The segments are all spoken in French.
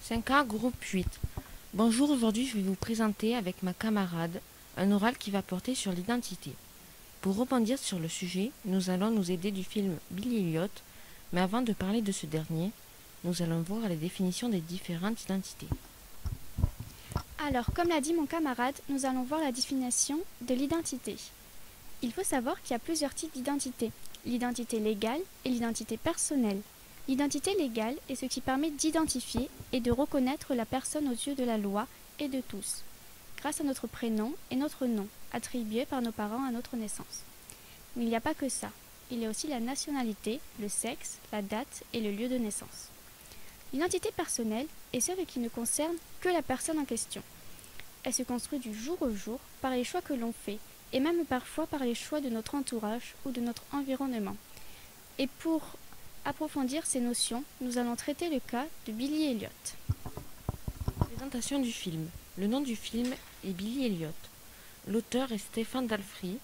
5A, groupe 8. Bonjour, aujourd'hui je vais vous présenter avec ma camarade un oral qui va porter sur l'identité. Pour rebondir sur le sujet, nous allons nous aider du film Billy Elliot, mais avant de parler de ce dernier, nous allons voir les définitions des différentes identités. Alors, comme l'a dit mon camarade, nous allons voir la définition de l'identité. Il faut savoir qu'il y a plusieurs types d'identité, l'identité légale et l'identité personnelle. L'identité légale est ce qui permet d'identifier et de reconnaître la personne aux yeux de la loi et de tous, grâce à notre prénom et notre nom, attribués par nos parents à notre naissance. Mais il n'y a pas que ça, il y a aussi la nationalité, le sexe, la date et le lieu de naissance. L'identité personnelle est celle qui ne concerne que la personne en question. Elle se construit du jour au jour par les choix que l'on fait, et même parfois par les choix de notre entourage ou de notre environnement. Et pour approfondir ces notions, nous allons traiter le cas de Billy Elliot. Présentation du film. Le nom du film est Billy Elliot. L'auteur est Stephen Daldry.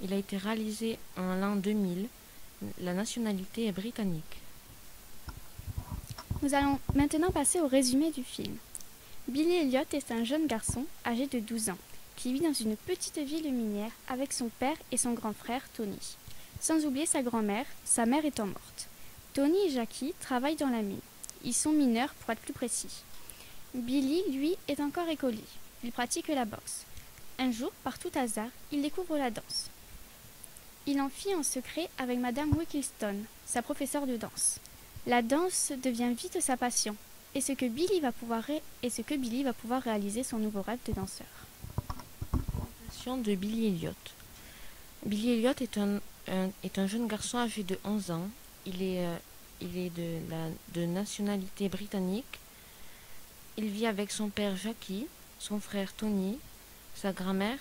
Il a été réalisé en l'an 2000. La nationalité est britannique. Nous allons maintenant passer au résumé du film. Billy Elliot est un jeune garçon âgé de 12 ans qui vit dans une petite ville minière avec son père et son grand frère Tony. Sans oublier sa grand-mère, sa mère étant morte. Tony et Jackie travaillent dans la mine. Ils sont mineurs pour être plus précis. Billy, lui, est encore écolier. Il pratique la boxe. Un jour, par tout hasard, il découvre la danse. Il en fit en secret avec Madame Wilkinson, sa professeure de danse. La danse devient vite sa passion, et ce que Billy va pouvoir réaliser son nouveau rêve de danseur. Présentation de Billy Elliot. Billy Elliot est un jeune garçon âgé de 11 ans. Il est de nationalité britannique. Il vit avec son père Jackie, son frère Tony, sa grand-mère,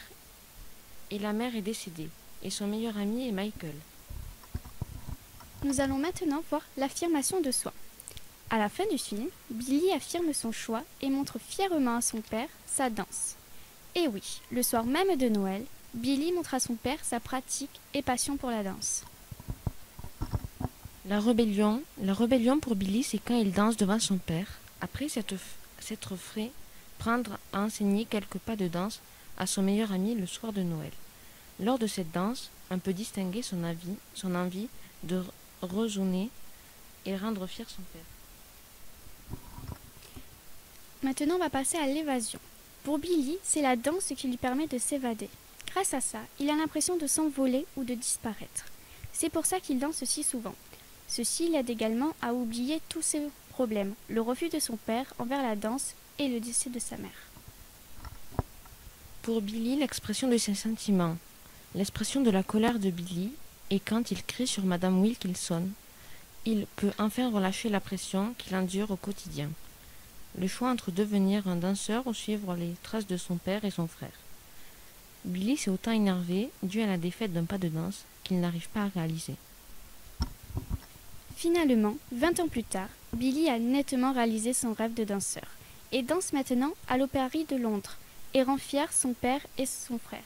et la mère est décédée, et son meilleur ami est Michael. Nous allons maintenant voir l'affirmation de soi. À la fin du film, Billy affirme son choix et montre fièrement à son père sa danse. Et oui, le soir même de Noël, Billy montre à son père sa pratique et passion pour la danse. La rébellion pour Billy, c'est quand il danse devant son père, après s'être fait prendre à enseigner quelques pas de danse à son meilleur ami le soir de Noël. Lors de cette danse, on peut distinguer son envie de rejouer et rendre fier son père. Maintenant, on va passer à l'évasion. Pour Billy, c'est la danse qui lui permet de s'évader. Grâce à ça, il a l'impression de s'envoler ou de disparaître. C'est pour ça qu'il danse si souvent. Ceci l'aide également à oublier tous ses problèmes, le refus de son père envers la danse et le décès de sa mère. Pour Billy, l'expression de ses sentiments. L'expression de la colère de Billy est quand il crie sur Madame Wilkinson. Il peut enfin relâcher la pression qu'il endure au quotidien. Le choix entre devenir un danseur ou suivre les traces de son père et son frère. Billy s'est autant énervé dû à la défaite d'un pas de danse qu'il n'arrive pas à réaliser. Finalement, 20 ans plus tard, Billy a nettement réalisé son rêve de danseur et danse maintenant à l'Opéra de Londres et rend fier son père et son frère.